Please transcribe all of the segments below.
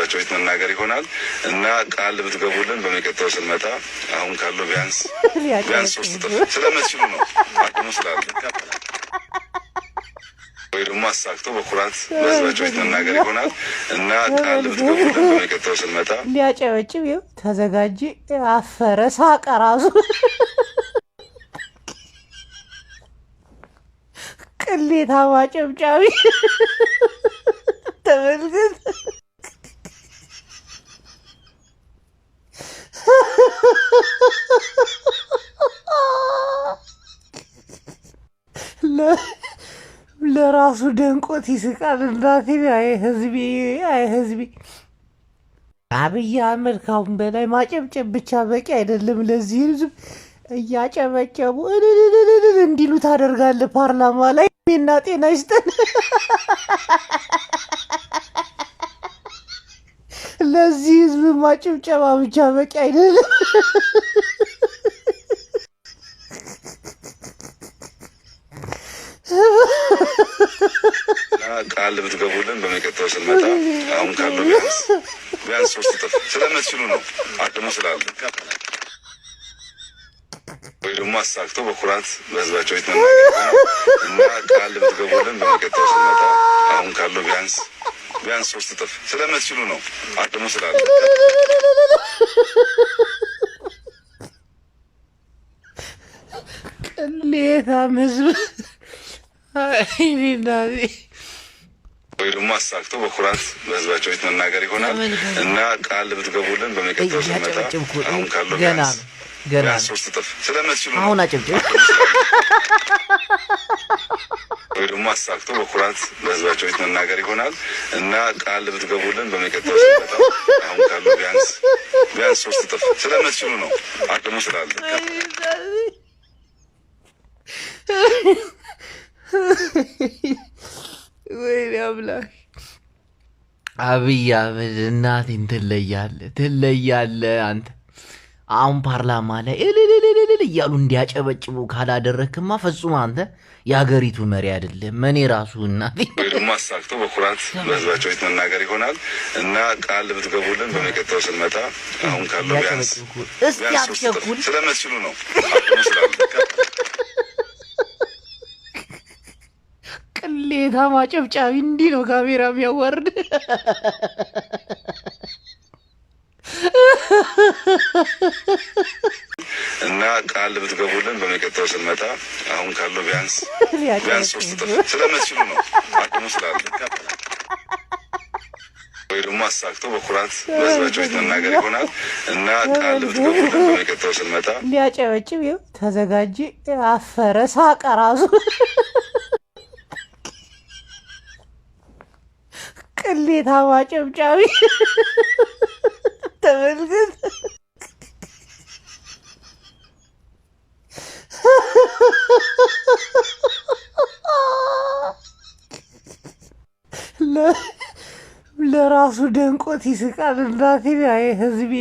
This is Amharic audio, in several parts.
በህዝባቸው ፊት መናገር ይሆናል እና ቃል ብትገቡልን በሚቀጥለው ስንመጣ አሁን ካለው ቢያንስ 3 እጥፍ ስለምትችሉ ነው አቅሙ ስላለ ወይ ደግሞ አሳክቶ በኩራት በህዝባቸው ፊት መናገር ይሆናል እና ቃል ብትገቡልን በሚቀጥለው ስንመጣ ሊያጨበጭብ ይኸው ተዘጋጅ አፈረ ሳቀ ራሱ ቅሌታ ማጨብጫቢ ተመልከት ለራሱ ደንቆት ይስቃል እናቴ አይ ህዝቢ አብይ አህመድ ካሁን በላይ ማጨብጨብ ብቻ በቂ አይደለም ለዚህ ህዝብ እያጨበጨቡ እንዲሉ ታደርጋለህ ፓርላማ ላይ እና ጤና ይስጠን ለዚህ ህዝብ ማጨብጨባ ብቻ በቂ አይደለም ቃል ብትገቡልን በሚቀጥለው ስንመጣ አሁን ካለው ቢያንስ 3 እጥፍ ስለምትችሉ ነው አቅሙ ስላለ ወይ ደግሞ አሳክቶ በኩራት በህዝባቸው ፊት መናገር እና ቃል ብትገቡልን በሚቀጥለው ስንመጣ አሁን ካለው ቢያንስ 3 እጥፍ ስለምትችሉ ነው አቅሙ ስላለ ቅሌታም ህዝብ ወይ ደግሞ አሳክቶ በኩራት በህዝባቸው ፊት መናገር ይሆናል እና ቃል ብትገቡልን በሚቀጥለው ስንመጣ አሁን ካለው ቢያንስ 3 እጥፍ ስለምትችሉ ነው አሁን አጨብጭብ ወይ ደግሞ አሳክቶ በኩራት በህዝባቸው ፊት መናገር ይሆናል እና ቃል ብትገቡልን በሚቀጥለው ስንመጣ አሁን ካለው ቢያንስ 3 እጥፍ ስለምትችሉ ነው አቅሙ ስላለ ወይኔ አምላክ አብይ አህመድ እናቴን ትለያለህ አንተ አሁን ፓርላማ ላይ እልልልልል እያሉ እንዲያጨበጭቡ ካላደረክማ ፈጽሞ አንተ የሀገሪቱ መሪ አይደለም እኔ ራሱ እናቴ ወይ ደግሞ አሳክቶ በኩራት በህዝባቸው ፊት መናገር ይሆናል እና ቃል ብትገቡልን በሚቀጥለው ስንመጣ አሁን ካለው ቢያንስ 3 እጥፍ ስለምትችሉ ነው አቅሙ ስላለ ቅሌታ ማጨብጫቢ እንዲህ ነው ካሜራ የሚያዋርድ እና ቃል ብትገቡልን በሚቀጥለው ስንመጣ አሁን ካለው ቢያንስ 3 እጥፍ ስለምትችሉ ነው አቅሙ ስላለ ወይ ደግሞ አሳክቶ በኩራት በህዝባቸው ፊት መናገር ይሆናል እና ቃል ብትገቡልን በሚቀጥለው ስንመጣ ሊያጨበጭብ ይኸው ተዘጋጅ አፈረ ሳቀ ራሱ ቅሌታ ማጨብጫቢ ተመልከት ለራሱ ደንቆት ይስቃል እናቴ አይ ህዝቢ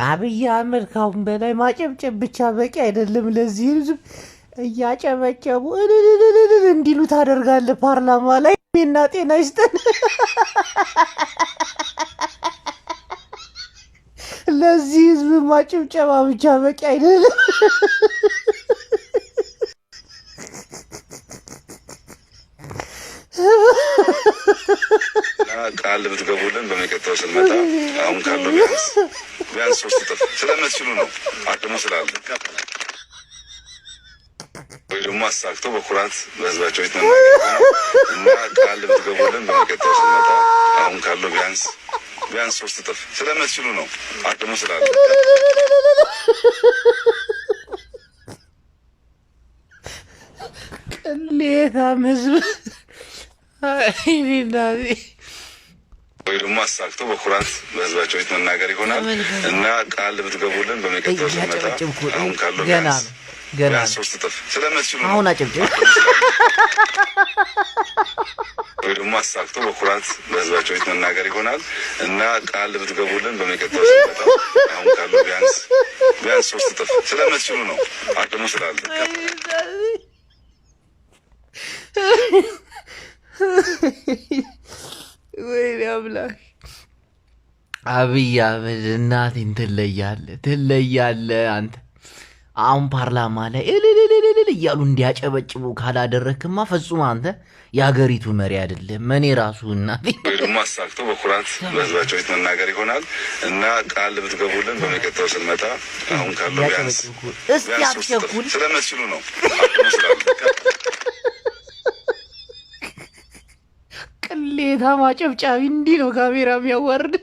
አብይ አህመድ ካሁን በላይ ማጨብጨብ ብቻ በቂ አይደለም ለዚህ ህዝብ እያጨበጨቡ እንዲሉ ታደርጋለህ ፓርላማ ላይ እና ጤና ይስጠን ለዚህ ህዝብ ማጨብጨባ ብቻ በቂ አይደለም ቃል ብትገቡልን በሚቀጥለው ስንመጣ አሁን ካለው ቢያንስ 3 እጥፍ ስለምትችሉ ነው አቅሙ ስላለ ወይ ደግሞ አሳክቶ በኩራት በህዝባቸው ፊት መናገር ይሆናል እና ቃል ብትገቡልን በሚቀጥለው ስንመጣ አሁን ካለው ቢያንስ 3 እጥፍ ስለምትችሉ ነው አቅሙ ስላለ ቅሌታም ህዝብ ወይ ደግሞ አሳክቶ በኩራት በህዝባቸው ፊት መናገር ይሆናል እና ቃል ብትገቡልን በሚቀጥለው ስንመጣ አሁን ካለው ቢያንስ 3 እጥፍ ስለምትችሉ ነው አሁን አጨብጭብ ወይ ደግሞ አሳክቶ በኩራት በህዝባቸው ፊት መናገር ይሆናል እና ቃል ብትገቡልን በሚቀጥለው ስንመጣ አሁን ካለው ቢያንስ 3 እጥፍ ስለምትችሉ ነው አቅሙ ስላለ ወይኔ አምላክ አብይ አህመድ እናቴን ትለያለህ አንተ። አሁን ፓርላማ ላይ እልልልልል እያሉ እንዲያጨበጭቡ ካላደረክማ ፈጽሞ አንተ የሀገሪቱ መሪ አይደለም። እኔ ራሱ እናቴ ወይ ደግሞ አሳክቶ በኩራት በህዝባቸው ፊት መናገር ይሆናል እና ቃል ብትገቡልን በሚቀጥለው ስንመጣ አሁን ካለው ቢያንስ እስኪ አትቸኩል ስለምትችሉ ነው አቅሙ ስላለ ቅሌታ ማጨብጫቢ እንዲህ ነው ካሜራ የሚያዋርድ።